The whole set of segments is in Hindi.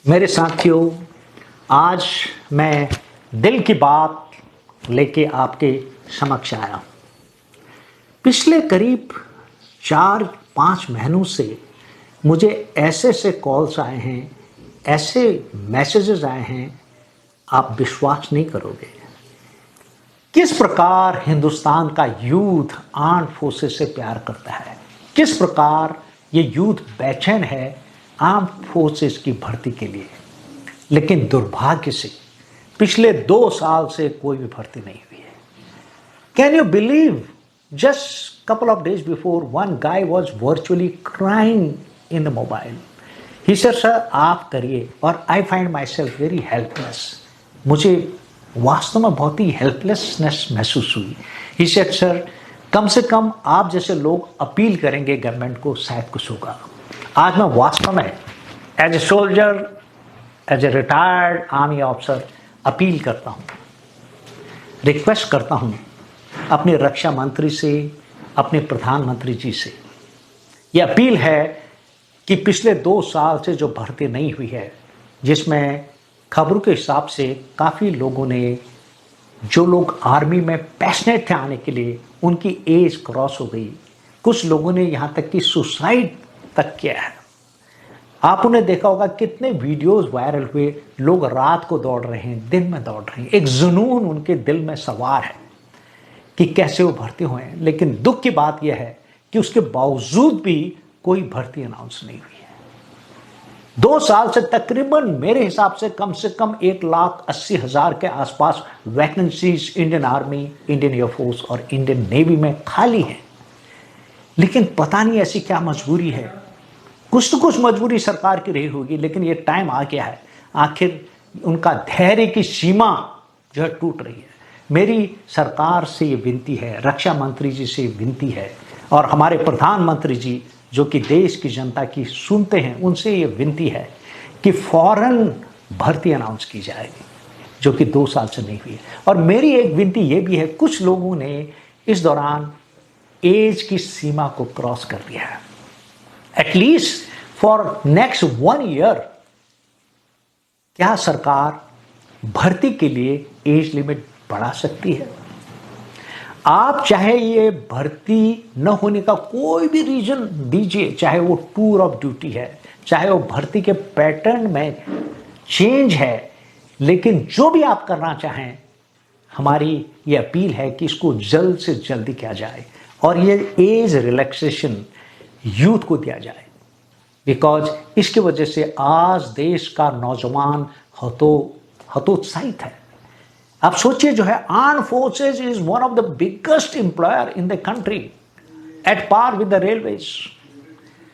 मेरे साथियों, आज मैं दिल की बात लेके आपके समक्ष आया हूँ। पिछले करीब 4-5 महीनों से मुझे ऐसे कॉल्स आए हैं, ऐसे मैसेजेस आए हैं, आप विश्वास नहीं करोगे। किस प्रकार हिंदुस्तान का यूथ आर्म्ड फोर्सेस से प्यार करता है, किस प्रकार ये यूथ बेचैन है आर्म्ड फोर्सेस की भर्ती के लिए। लेकिन दुर्भाग्य से पिछले 2 साल से कोई भी भर्ती नहीं हुई है। Can you believe, just couple of days before one guy was virtually crying in the mobile. He said sir आप करिए, और I find my self very helpless. मुझे वास्तव में बहुत ही हेल्पलेसनेस महसूस हुई। ही सेड सर कम से कम आप जैसे लोग अपील करेंगे गवर्नमेंट को, शायद कुछ होगा। आज मैं वास्तव में as a soldier, as a retired army officer appeal करता हूँ, रिक्वेस्ट करता हूँ अपने रक्षा मंत्री से, अपने प्रधानमंत्री जी से। यह अपील है कि पिछले 2 साल से जो भर्ती नहीं हुई है, जिसमें खबरों के हिसाब से काफ़ी लोगों ने, जो लोग आर्मी में पैशनेट थे आने के लिए, उनकी एज क्रॉस हो गई। कुछ लोगों ने यहाँ तक कि सुसाइड तक किया है। आप उन्हें देखा होगा, कितने वीडियोस वायरल हुए, लोग रात को दौड़ रहे हैं, दिन में दौड़ रहे हैं। एक जुनून उनके दिल में सवार है कि कैसे वो भर्ती हुए हैं। लेकिन दुख की बात यह है कि उसके बावजूद भी कोई भर्ती अनाउंस नहीं हुई है। 2 साल से तकरीबन मेरे हिसाब से कम 1,80,000 के आसपास vacancies Indian army, Indian air force और इंडियन नेवी में खाली हैं। लेकिन पता नहीं ऐसी क्या मजबूरी है। कुछ तो कुछ मजबूरी सरकार की रही होगी, लेकिन ये टाइम आ गया है। आखिर उनका धैर्य की सीमा जो है टूट रही है। मेरी सरकार से ये विनती है, रक्षा मंत्री जी से विनती है, और हमारे प्रधानमंत्री जी जो कि देश की जनता की सुनते हैं, उनसे ये विनती है कि फौरन भर्ती अनाउंस की जाए, जो कि 2 साल से नहीं हुई है। और मेरी एक विनती ये भी है, कुछ लोगों ने इस दौरान एज की सीमा को क्रॉस कर दिया है। एटलीस्ट फॉर नेक्स्ट 1 ईयर क्या सरकार भर्ती के लिए एज लिमिट बढ़ा सकती है? आप चाहे ये भर्ती न होने का कोई भी रीजन दीजिए, चाहे वो टूर ऑफ ड्यूटी है, चाहे वो भर्ती के पैटर्न में चेंज है, लेकिन जो भी आप करना चाहें, हमारी ये अपील है कि इसको जल्द से जल्दी किया जाए और ये एज रिलैक्सेशन यूथ को दिया जाए। बिकॉज इसकी वजह से आज देश का नौजवान हतोत्साहित है। आप सोचिए, जो है armed forces is one of the biggest employer in the country, at par with the railways.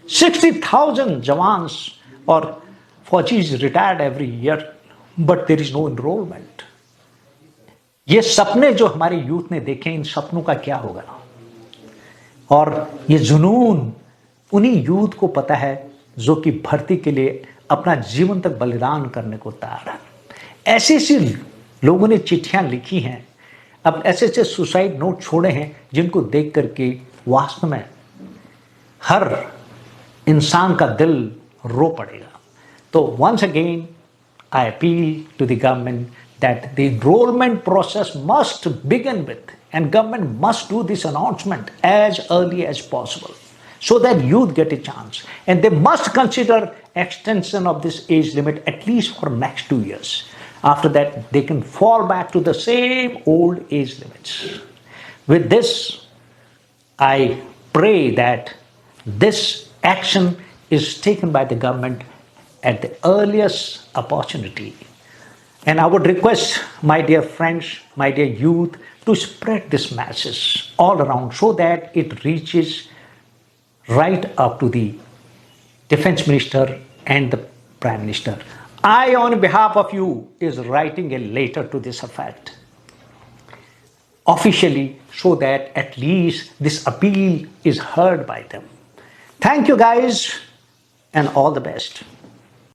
60,000 jawans और faujis retired every year, but there is no enrolment. ये सपने जो हमारे यूथ ने देखे, इन सपनों का क्या होगा? और ये जुनून उन्हीं यूथ को पता है जो कि भर्ती के लिए अपना जीवन तक बलिदान करने को तैयार है। ऐसे लोगों ने चिट्ठियां लिखी हैं, अब ऐसे सुसाइड नोट छोड़े हैं, जिनको देख करके वास्तव में हर इंसान का दिल रो पड़ेगा। तो once again I appeal to the government that the enrollment process must begin with, and government must do this announcement as early as possible so that youth get a chance, and they must consider extension of this age limit at least for next 2 years. After that they can fall back to the same old age limits. With this, I pray that this action is taken by the government at the earliest opportunity. And I would request my dear friends, my dear youth, to spread this message all around so that it reaches right up to the Defense Minister and the Prime Minister. I, on behalf of you, is writing a letter to this effect officially, so that at least this appeal is heard by them. Thank you guys, and all the best.